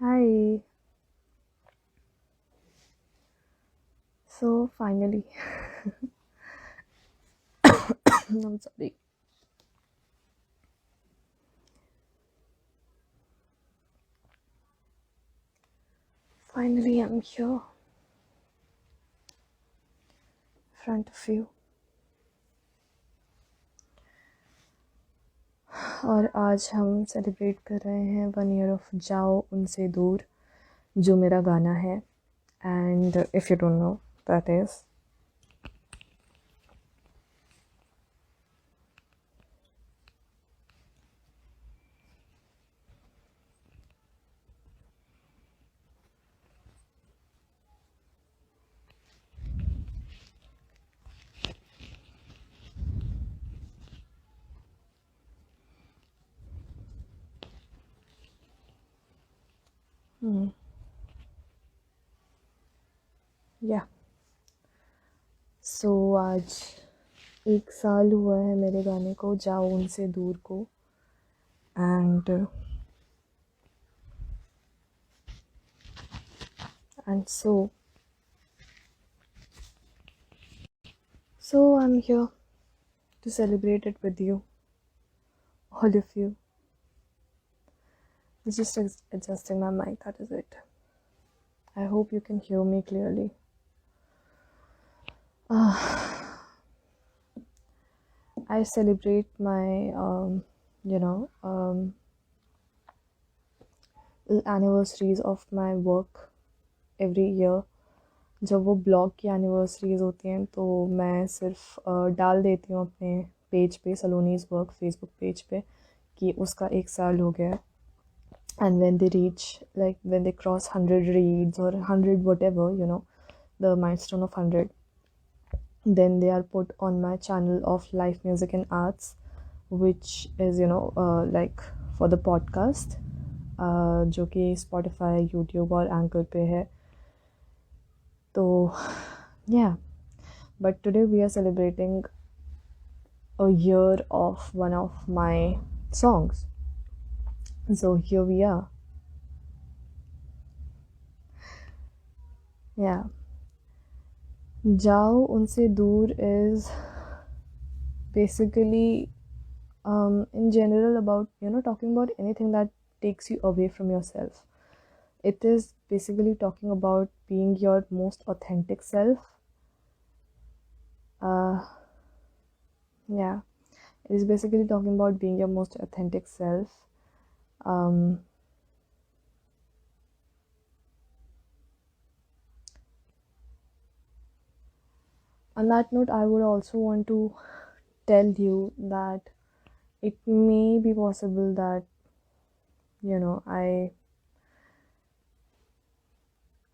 Hi. So finally, I'm sorry. Finally, I'm here in front of you. और आज हम celebrate कर रहे हैं 1 year ऑफ जाओ उनसे दूर, जो मेरा गाना है. And if you don't know, that is या. सो आज 1 साल हुआ है मेरे गाने को, जाओ उनसे दूर को. And so I'm here to celebrate it with you, all of you. It's just adjusting my mic, that is it. I hope you can hear me clearly. I celebrate my, anniversaries of my work every year. जब वो blog की anniversaries होती हैं तो मैं सिर्फ डाल देती हूँ अपने पेज पे, सलोनीज वर्क फेसबुक पेज पे, कि उसका 1 साल हो गया. And when they reach, like when they cross 100 reads or 100 whatever, the milestone of 100, then they are put on my channel of life music and arts, which is like for the podcast, जो कि Spotify, YouTube और Anchor पे है. तो yeah, but today we are celebrating a year of one of my songs. So here we are. Yeah. Jao Unse Dur is basically in general about talking about anything that takes you away from yourself. It is basically talking about being your most authentic self. Yeah, it is basically talking about being your most authentic self. On that note, I would also want to tell you that it may be possible that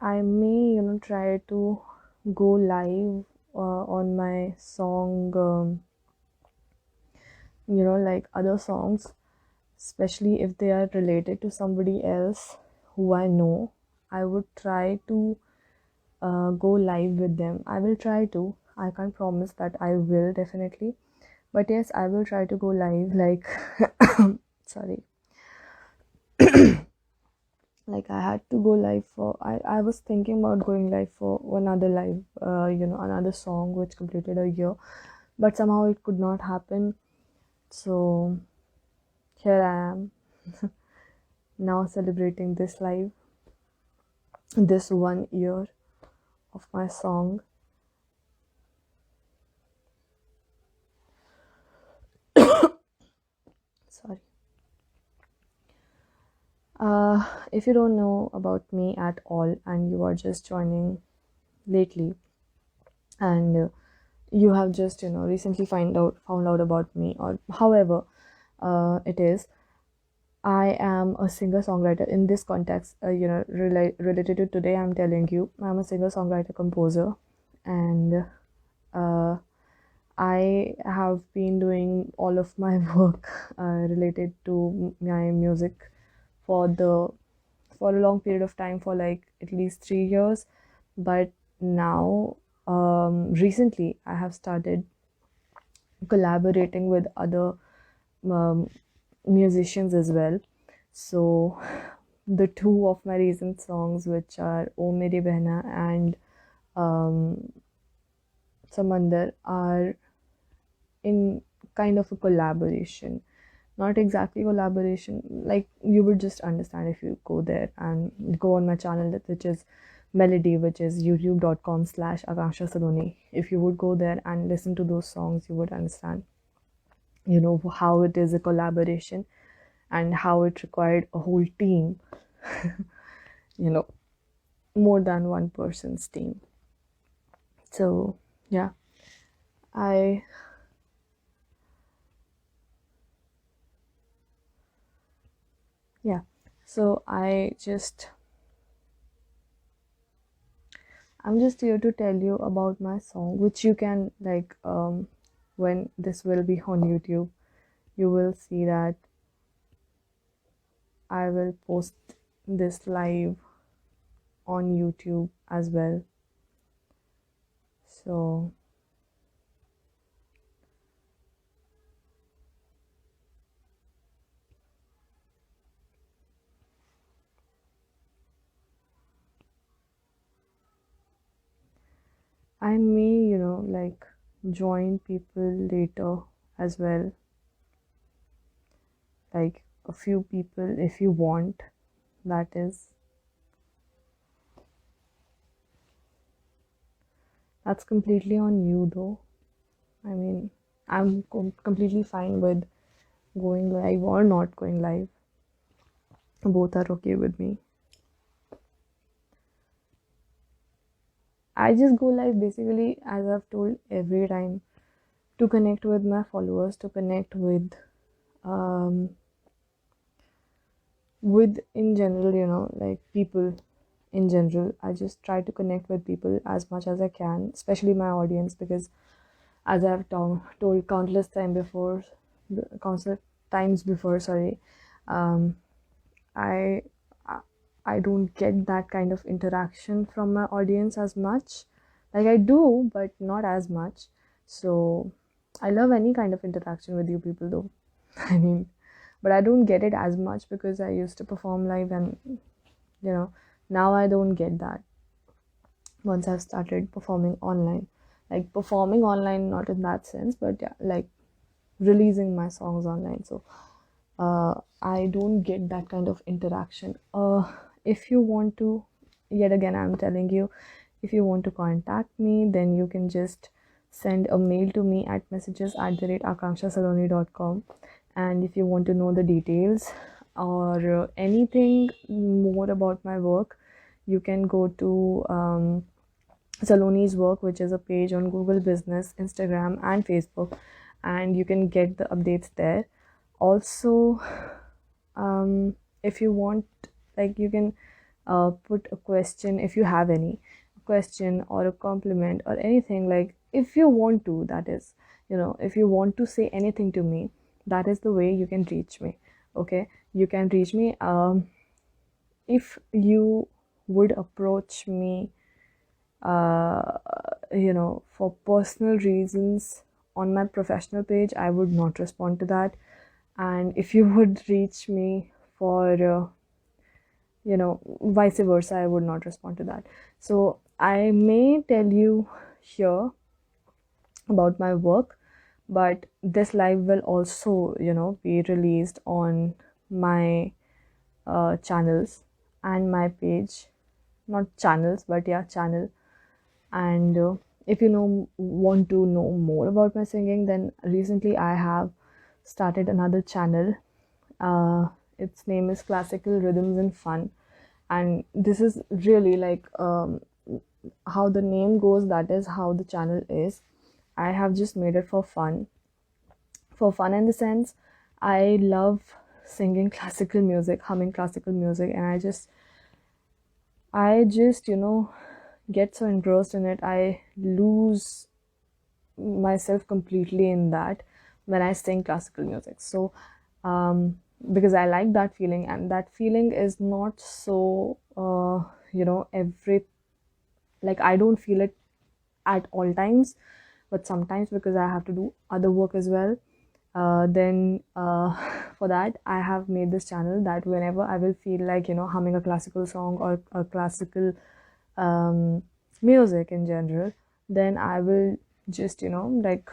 I may try to go live on my song, like other songs, especially if they are related to somebody else who I know. I would try to go live with them. I will try to. I can't promise that I will definitely, but yes, I will try to go live. Like, sorry, like I had to go live for. I was thinking about going live for another live, another song which completed a year, but somehow it could not happen. So here I am now celebrating this live, this 1 year of my song. Sorry. If you don't know about me at all and you are just joining lately, and you have just recently found out about me, or however it is, I am a singer songwriter in this context. Related to today, I'm telling you, I'm a singer songwriter composer, and I have been doing all of my work related to my music for a long period of time, for like at least 3 years. But now, recently, I have started collaborating with other musicians as well. So the two of my recent songs, which are O Mere Behna and um, Samandar, are in kind of a collaboration. Not exactly collaboration, like you would just understand if you go there and go on my channel, which is Melody, which is youtube.com/Aakanksha Saloni. If you would go there and listen to those songs, you would understand, how it is a collaboration and how it required a whole team, you know, more than one person's team. So, yeah, I yeah. So I'm just here to tell you about my song, which you can like when this will be on YouTube, you will see that I will post this live on YouTube as well. So I may, like join people later as well, like a few people if you want, that is. That's completely on you though. I mean, I'm completely fine with going live or not going live. Both are okay with me. I just go live basically, as I've told every time, to connect with my followers, to connect um, with in general, like people in general. I just try to connect with people as much as I can, especially my audience, because as I've told countless times before, sorry, um, I I don't get that kind of interaction from my audience as much. Like I do, but not as much. So I love any kind of interaction with you people though. I mean, but I don't get it as much because I used to perform live, and now I don't get that once I've started performing online. Like performing online, not in that sense, but yeah, like releasing my songs online. So I don't get that kind of interaction. If you want to, yet again, I'm telling you, if you want to contact me, then you can just send a mail to me at messages@aakankshasaloni.com. And if you want to know the details or anything more about my work, you can go to Saloni's Work, which is a page on Google Business, Instagram, and Facebook, and you can get the updates there. Also, if you want, like, you can put a question if you have any question or a compliment or anything, like, if you want to, that is, if you want to say anything to me, that is the way you can reach me. Okay, you can reach me. If you would approach me for personal reasons on my professional page, I would not respond to that. And if you would reach me for, vice versa, I would not respond to that. So I may tell you here about my work, but this live will also, be released on my channels and my page. Not channels, but yeah, channel. And if you want to know more about my singing, then recently I have started another channel. Its name is Classical Rhythms and Fun, and this is really like how the name goes, that is how the channel is. I have just made it for fun in the sense I love singing classical music, humming classical music, and I just get so engrossed in it. I lose myself completely in that when I sing classical music. So, because I like that feeling, and that feeling is not so, every, like, I don't feel it at all times, but sometimes because I have to do other work as well. Then for that I have made this channel that whenever I will feel like, humming a classical song or a classical um, music in general, then I will just, like,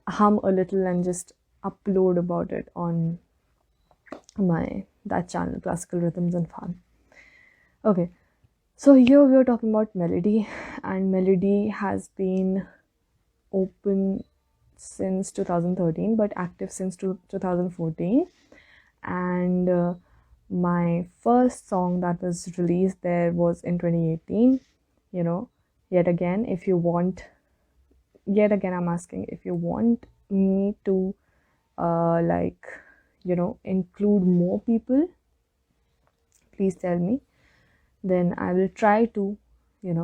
hum a little and just upload about it on my that channel, Classical Rhythms and Fun. Okay, so here we are talking about melody, and melody has been open since 2013 but active since 2014. And my first song that was released there was in 2018. you know Yet again, if you want, yet again I'm asking, if you want me to like, include more people, please tell me. Then I will try to,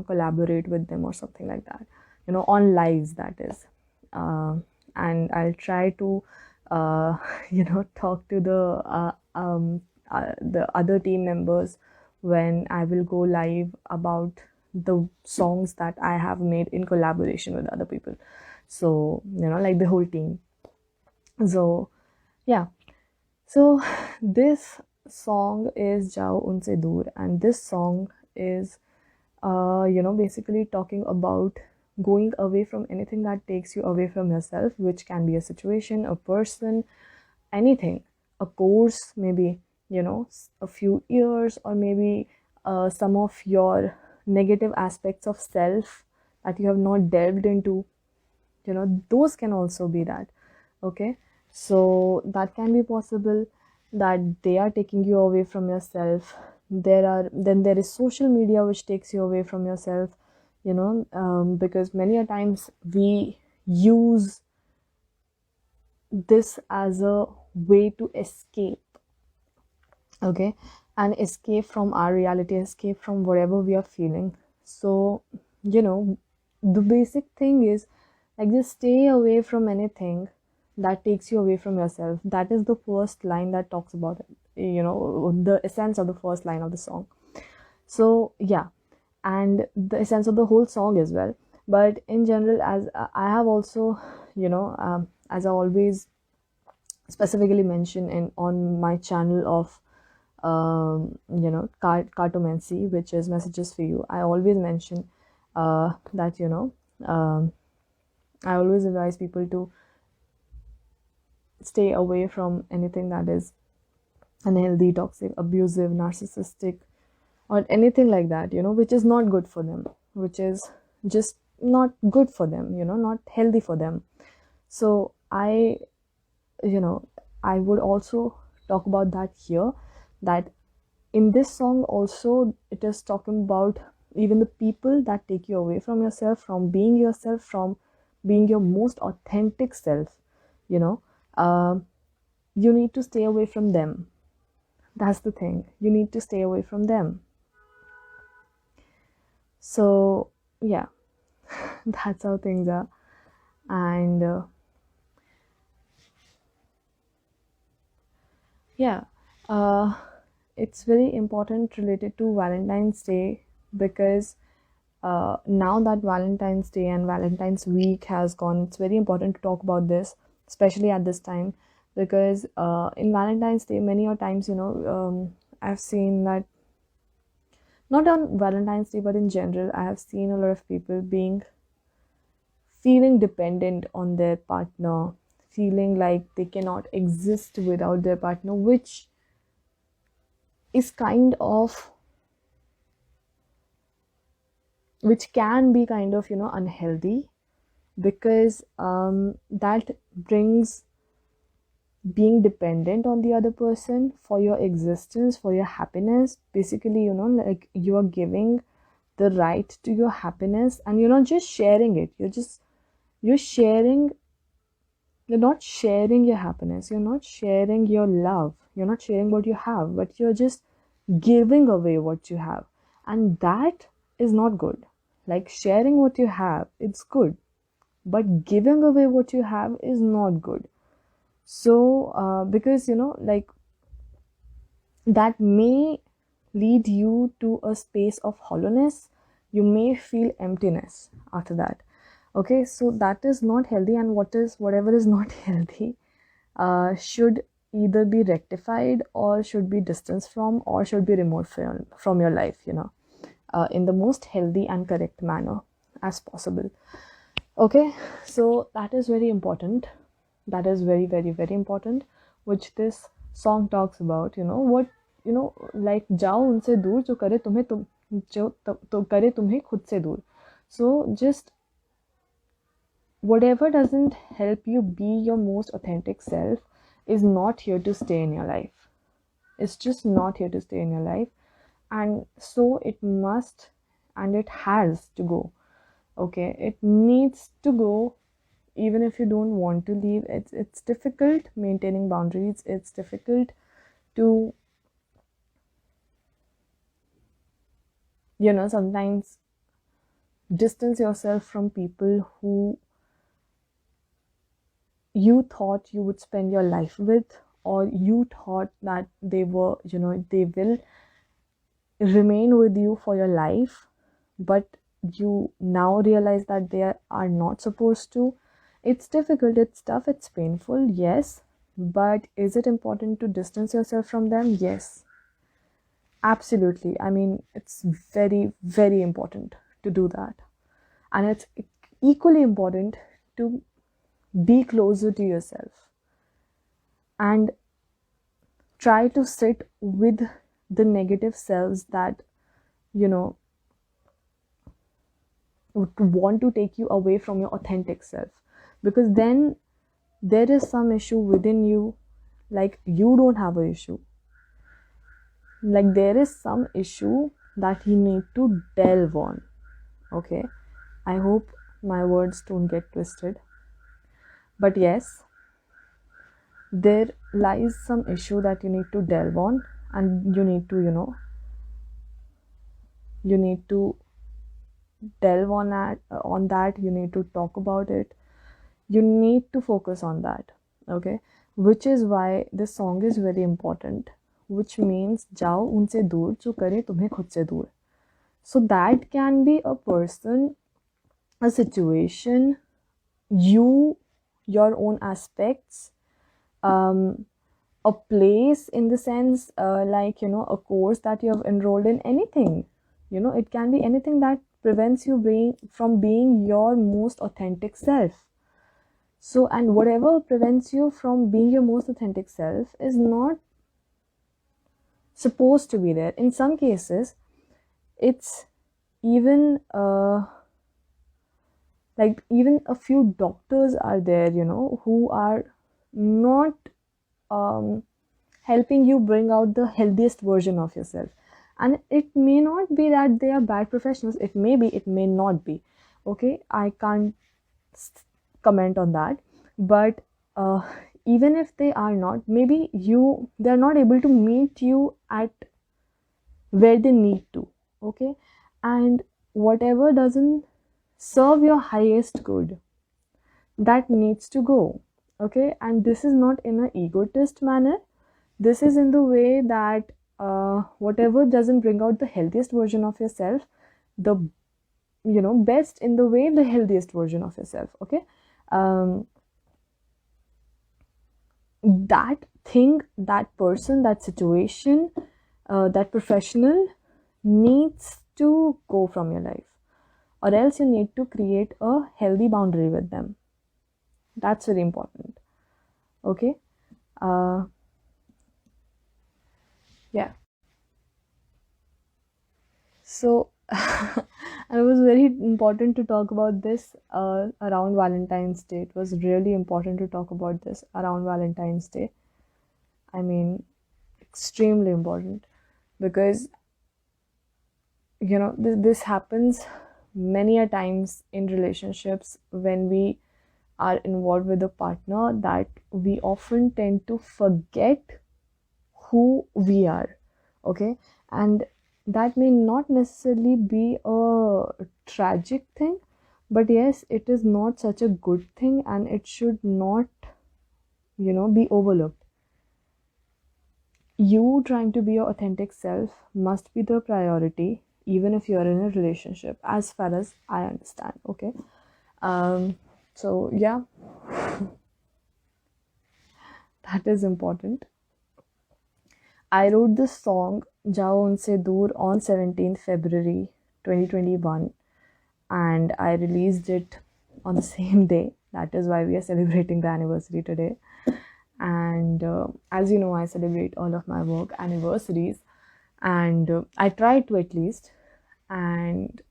collaborate with them or something like that, on lives, that is. And I'll try to, talk to the other team members when I will go live about the songs that I have made in collaboration with other people. So, like the whole team. So, yeah. So this song is Jao Unse Dur, and this song is, basically talking about going away from anything that takes you away from yourself, which can be a situation, a person, anything, a course, maybe, a few years, or maybe some of your negative aspects of self that you have not delved into, those can also be that. Okay, so that can be possible, that they are taking you away from yourself. There is social media which takes you away from yourself, because many a times we use this as a way to escape. Okay, and escape from our reality, escape from whatever we are feeling. So, the basic thing is, like, just stay away from anything that takes you away from yourself. That is the first line that talks about it, the essence of the first line of the song. So yeah, and the essence of the whole song as well. But in general, as I have also, as I always specifically mention in on my channel of cartomancy, which is messages for you, I always mention that, I always advise people to stay away from anything that is unhealthy, toxic, abusive, narcissistic, or anything like that, which is not good for them, which is just not good for them, not healthy for them. So you know I would also talk about that here, that in this song also it is talking about even the people that take you away from yourself, from being your most authentic self. you know um, you need to stay away from them. That's the thing, you need to stay away from them. So yeah, that's how things are. And yeah, uh, it's very important related to Valentine's Day, because now that Valentine's Day and Valentine's week has gone, it's very important to talk about this, especially at this time, because in Valentine's Day, many a times, I've seen that, not on Valentine's Day, but in general, I have seen a lot of people feeling dependent on their partner, feeling like they cannot exist without their partner, which is kind of, which can be kind of, unhealthy, because that brings being dependent on the other person for your existence, for your happiness. Basically, like, you are giving the right to your happiness, and you're not just sharing it, you're sharing, you're not sharing your happiness, you're not sharing your love, you're not sharing what you have, but you're just giving away what you have. And that is not good. Like, sharing what you have, it's good, but giving away what you have is not good. So because, like, that may lead you to a space of hollowness. You may feel emptiness after that. Okay, so that is not healthy, and whatever is not healthy should either be rectified or should be distanced from or should be removed from your life, in the most healthy and correct manner as possible. Okay, so that is very important. That is very, very, very important, which this song talks about. What, like जाओ उनसे दूर जो करे तुम्हें तो करे तुम्हें खुद से दूर. So just whatever doesn't help you be your most authentic self is not here to stay in your life. It's just not here to stay in your life. And so it must and it has to go. Okay, it needs to go even if you don't want to leave. It's difficult maintaining boundaries. It's difficult to, sometimes distance yourself from people who you thought you would spend your life with, or you thought that they will remain with you for your life, but you now realize that they are not supposed to. It's difficult, it's tough, it's painful, yes, but is it important to distance yourself from them? Yes, absolutely. I mean, it's very, very important to do that, and it's equally important to be closer to yourself and try to sit with the negative selves that you know would want to take you away from your authentic self, because then there is some issue within you. Like, you don't have an issue, like there is some issue that you need to delve on. Okay, I hope my words don't get twisted, but yes, there lies some issue that you need to delve on, and you need to delve on that. You need to talk about it. You need to focus on that. Okay, which is why this song is very important, which means जाओ उनसे दूर जो करे तुम्हें खुद से दूर. So that can be a person, a situation, your own aspects, a place, in the sense, like, a course that you have enrolled in, anything. It can be anything that prevents you from being your most authentic self. So, and whatever prevents you from being your most authentic self is not supposed to be there. In some cases, it's even like even a few doctors are there, who are not helping you bring out the healthiest version of yourself. And it may not be that they are bad professionals. It may be, it may not be. Okay, I can't comment on that. But even if they are not, maybe they're not able to meet you at where they need to. Okay, and whatever doesn't serve your highest good, that needs to go. Okay, and this is not in an egotist manner. This is in the way that whatever doesn't bring out the healthiest version of yourself, the best in the way, the healthiest version of yourself. Okay, that thing, that person, that situation, that professional needs to go from your life, or else you need to create a healthy boundary with them. That's very important. Okay, yeah. So and it was very important to talk about this around Valentine's Day. It was really important to talk about this around Valentine's Day. I mean, extremely important, because this happens many a times in relationships when we are involved with a partner, that we often tend to forget who we are. Okay, and that may not necessarily be a tragic thing, but yes, it is not such a good thing, and it should not be overlooked. You trying to be your authentic self must be the priority, even if you're in a relationship, as far as I understand. Okay, um, so yeah, that is important. I wrote this song Jao Unse Dur on 17th February 2021, and I released it on the same day. That is why we are celebrating the anniversary today. And as you know, I celebrate all of my work anniversaries, and I try to at least. And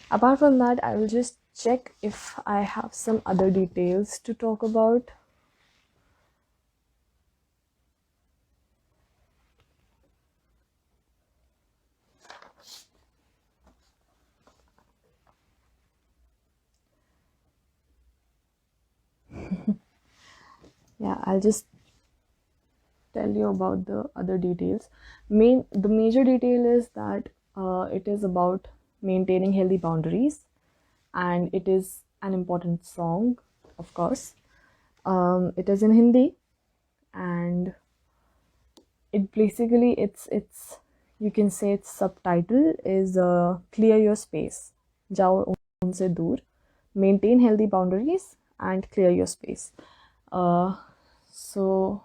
apart from that, I will just check if I have some other details to talk about. Yeah, I'll just tell you about the other details. The major detail is that it is about maintaining healthy boundaries, and it is an important song, of course. It is in Hindi, and it basically it's you can say its subtitle is clear your space. Jao unse dur, maintain healthy boundaries and clear your space. uh, so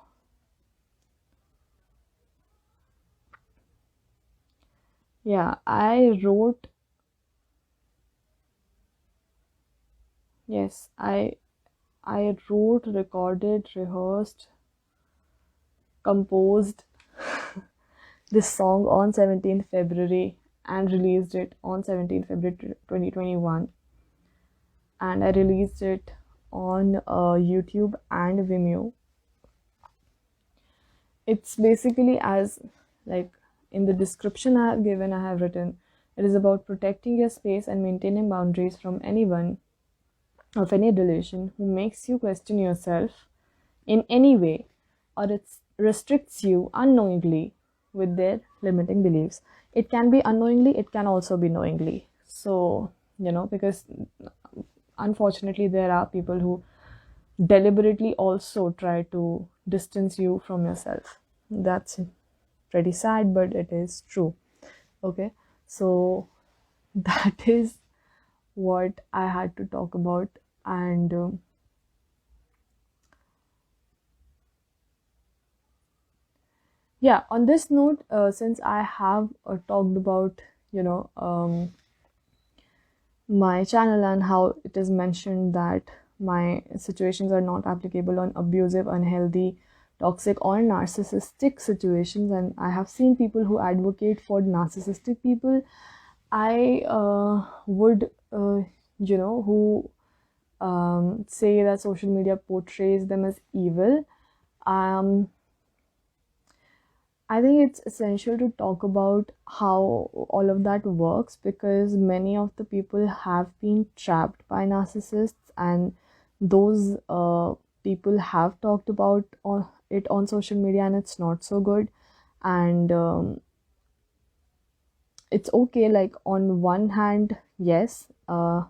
yeah, yes I wrote, recorded, rehearsed, composed this song on 17th February and released it on 17th February 2021. And I released it on YouTube and Vimeo. It's basically as like in the description I have given, I have written it is about protecting your space and maintaining boundaries from anyone of any relation who makes you question yourself in any way, or it restricts you unknowingly with their limiting beliefs. It can be unknowingly, it can also be knowingly. So, because unfortunately there are people who deliberately also try to distance you from yourself. That's pretty sad, but it is true. Okay, so that is what I had to talk about. And yeah, on this note, since I have talked about, you know, my channel and how it is mentioned that my situations are not applicable on abusive, unhealthy, toxic, or narcissistic situations, and I have seen people who advocate for narcissistic people. I would, who say that social media portrays them as evil. Um, I think it's essential to talk about how all of that works, because many of the people have been trapped by narcissists, and those people have talked about it on social media, and it's not so good. And it's okay, like, on one hand, yes, a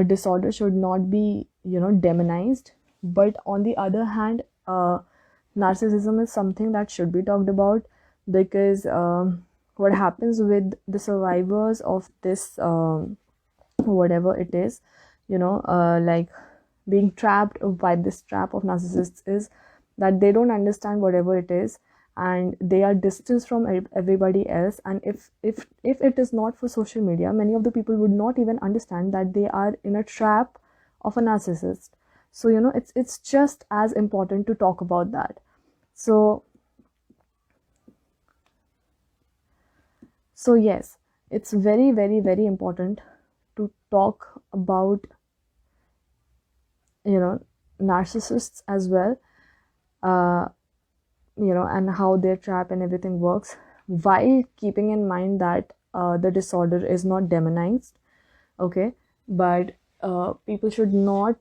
disorder should not be, demonized, but on the other hand, narcissism is something that should be talked about, because what happens with the survivors of this, whatever it is, like being trapped by this trap of narcissists, is that they don't understand whatever it is, and they are distanced from everybody else. And if it is not for social media, many of the people would not even understand that they are in a trap of a narcissist. So it's just as important to talk about that. So yes, it's very, very, very important to talk about, narcissists as well, uh, and how their trap and everything works, while keeping in mind that the disorder is not demonized. Okay, but people should not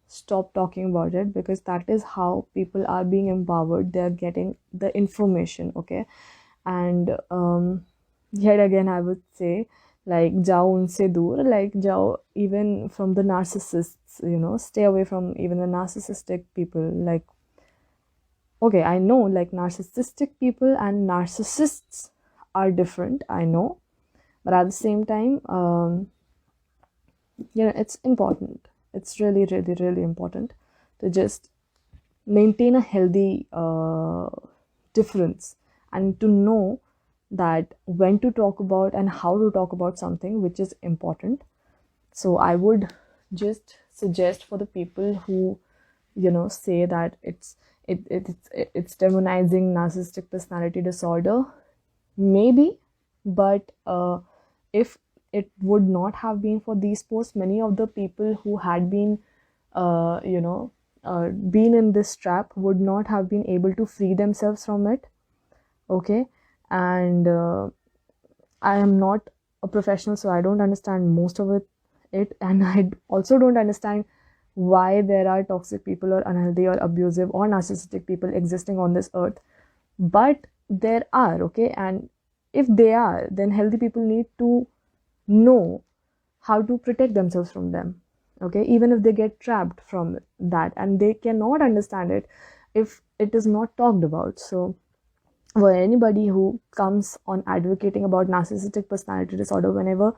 stop talking about it, because that is how people are being empowered. They're getting the information. Okay, and yet again I would say, like, jao unse dur, like, jao even from the narcissists, stay away from even the narcissistic people. Like, okay, I know, like, narcissistic people and narcissists are different, I know, but at the same time, it's important. It's really, really, really important to just maintain a healthy difference, and to know that when to talk about and how to talk about something which is important. So I would just suggest for the people who say that it's demonizing narcissistic personality disorder, maybe, but if it would not have been for these posts, many of the people who had been uh, you know been in this trap would not have been able to free themselves from it. Okay. And I am not a professional, so I don't understand most of it, and I also don't understand why there are toxic people or unhealthy or abusive or narcissistic people existing on this earth. But there are, okay, and if they are, then healthy people need to know how to protect themselves from them. Okay, even if they get trapped from that, and they cannot understand it if it is not talked about. So for anybody who comes on advocating about narcissistic personality disorder, whenever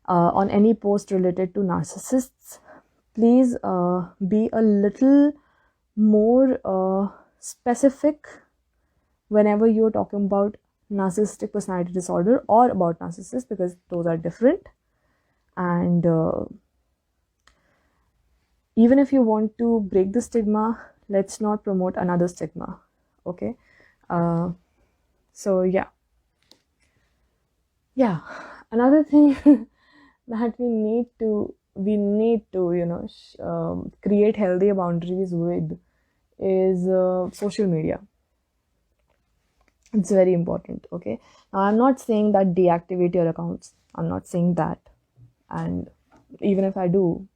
on any post related to narcissists, please be a little more specific whenever you're talking about narcissistic personality disorder or about narcissists, because those are different. And even if you want to break the stigma, let's not promote another stigma. Okay. uh, so yeah, another thing that we need to create healthier boundaries with is social media. It's very important. Okay, now I'm not saying that deactivate your accounts, I'm not saying that. And even if I do,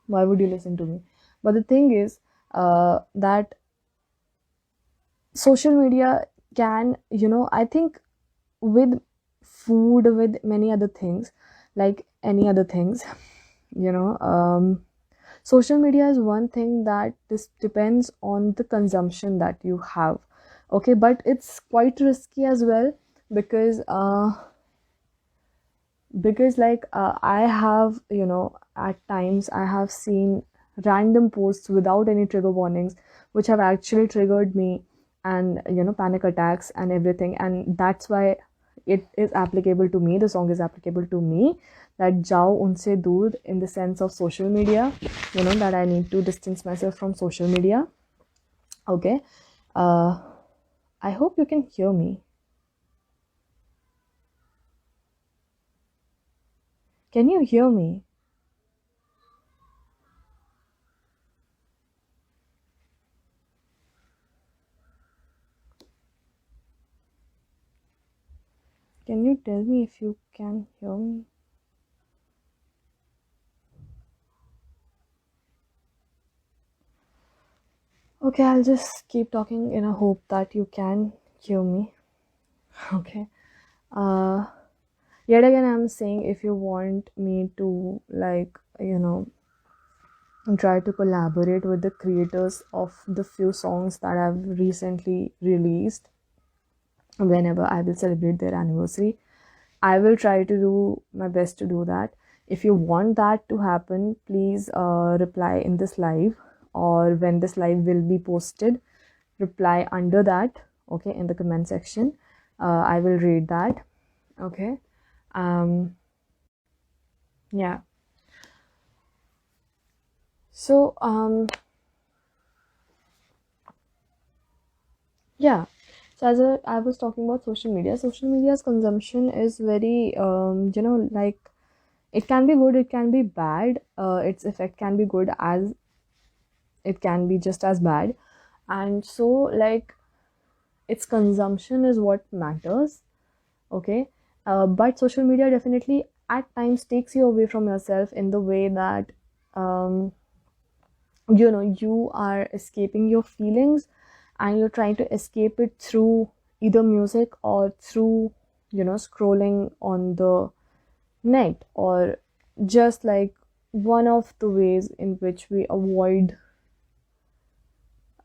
why would you listen to me? But the thing is that social media can, I think, with food, with many other things, like any other things, you know social media is one thing that this depends on the consumption that you have. Okay, but it's quite risky as well, because like I have, at times I have seen random posts without any trigger warnings, which have actually triggered me, and panic attacks and everything. And that's why it is applicable to me, the song is applicable to me, that Jao Unse dur, in the sense of social media, that I need to distance myself from social media. Okay. uh I hope you can hear me. Can you hear me? Can you tell me if you can hear me? Okay, I'll just keep talking in a hope that you can hear me. Okay. Uh, Yet again, I'm saying, if you want me to, like, try to collaborate with the creators of the few songs that I've recently released, whenever I will celebrate their anniversary, I will try to do my best to do that. If you want that to happen, please reply in this live, or when this live will be posted, reply under that, okay, in the comment section. I will read that. Okay. um yeah. So yeah, so as I was talking about social media's consumption is very, like, it can be good, it can be bad. Its effect can be good, as it can be just as bad. And so, like, its consumption is what matters. Okay. But social media definitely at times takes you away from yourself, in the way that um, you are escaping your feelings, and you're trying to escape it through either music, or through scrolling on the net, or just like one of the ways in which we avoid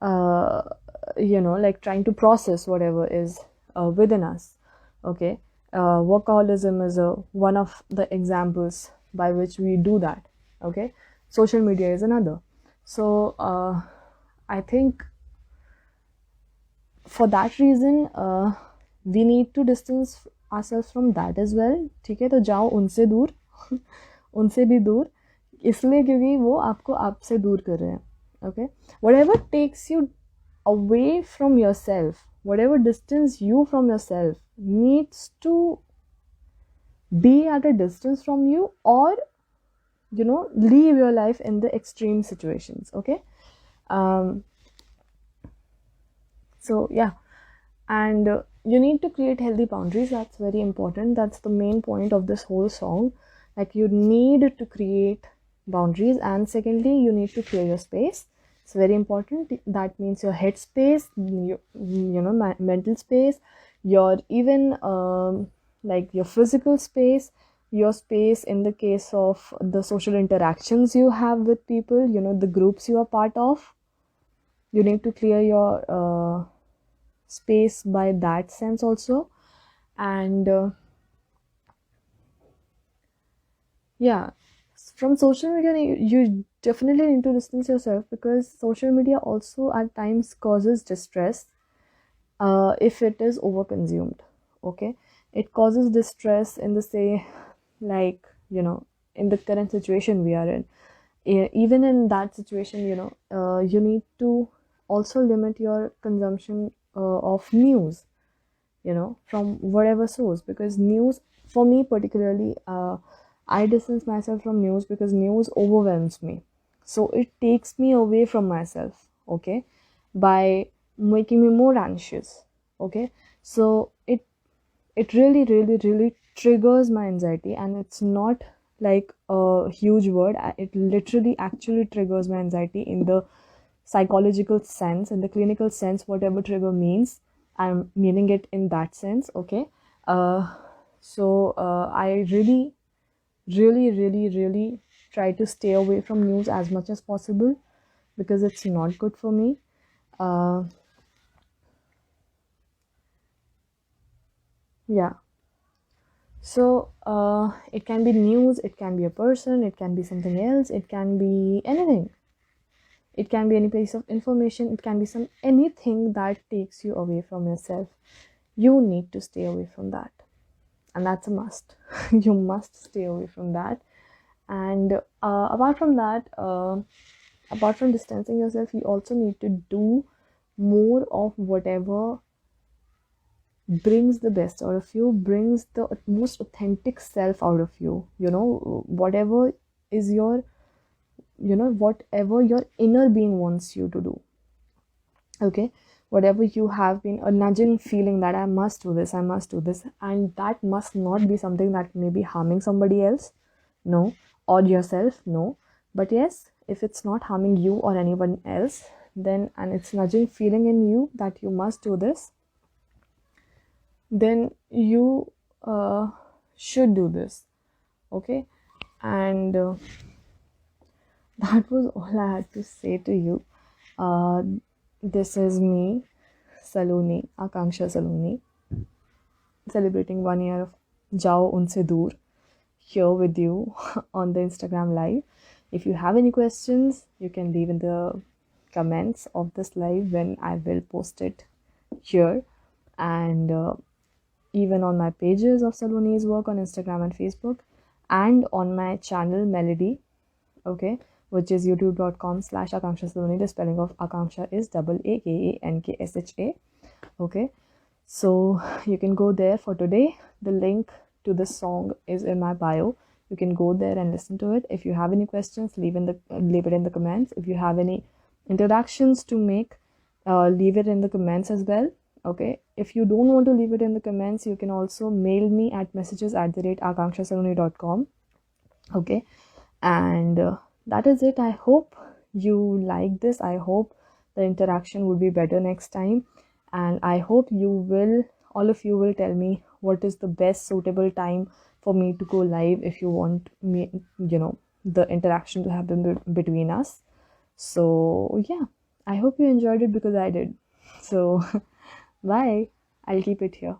uh, like trying to process whatever is within us. Okay. Workaholism is one of the examples by which we do that. Okay, social media is another. So I think for that reason we need to distance ourselves from that as well. ठीक है, तो जाओ उनसे दूर उनसे भी दूर, इसलिए क्योंकि वो आपको आपसे दूर कर रहे हैं. Okay, whatever takes you away from yourself, whatever distance you from yourself, needs to be at a distance from you, or leave your life in the extreme situations. Okay, so yeah, and you need to create healthy boundaries. That's very important. That's the main point of this whole song. Like, you need to create boundaries, and secondly, you need to clear your space. It's very important. That means your head space, mental space, your even like your physical space, your space in the case of the social interactions you have with people, the groups you are part of. You need to clear your space by that sense also. And yeah, from social media you definitely need to distance yourself, because social media also at times causes distress if it is overconsumed. Okay, it causes distress in the say, like, in the current situation we are in. Even in that situation, you need to also limit your consumption of news, from whatever source, because news, for me particularly, I distance myself from news because news overwhelms me. So it takes me away from myself, okay, by making me more anxious. Okay, so it really, really, really triggers my anxiety, and it's not like a huge word. It literally actually triggers my anxiety in the psychological sense, in the clinical sense. Whatever trigger means, I'm meaning it in that sense. Okay, so I really, really, really, really try to stay away from news as much as possible, because it's not good for me. Yeah, so it can be news, it can be a person, it can be something else, it can be anything. It can be any piece of information, it can be anything that takes you away from yourself. You need to stay away from that, and that's a must. You must stay away from that. And apart from that, apart from distancing yourself, you also need to do more of whatever brings the best out of you, brings the most authentic self out of you. Whatever is your, whatever your inner being wants you to do. Okay, whatever you have been a nudging feeling that I must do this, I must do this, and that must not be something that may be harming somebody else, no, or yourself, no. But yes, if it's not harming you or anyone else, then, and it's nudging feeling in you that you must do this, then you should do this. Okay, and that was all I had to say to you. This is me, Saloni, Aakanksha Saloni, celebrating 1 year of Jaao Unse Dur, here with you on the Instagram live. If you have any questions, you can leave in the comments of this live when I will post it here. And even on my pages of Saloni's work on Instagram and Facebook, and on my channel Melody, okay, which is youtube.com/Aakanksha Saloni. The spelling of Aakanksha is AAKANKSHA. Okay, so you can go there for today. The link to this song is in my bio. You can go there and listen to it. If you have any questions, leave it in the comments. If you have any introductions to make, leave it in the comments as well. Okay, if you don't want to leave it in the comments, you can also mail me at messages@aakankshasaloni.com. Okay, and that is it. I hope you like this. I hope the interaction would be better next time, and I hope all of you will tell me what is the best suitable time for me to go live, if you want me, the interaction to happen between us. So yeah, I hope you enjoyed it, because I did. So bye, I'll keep it here.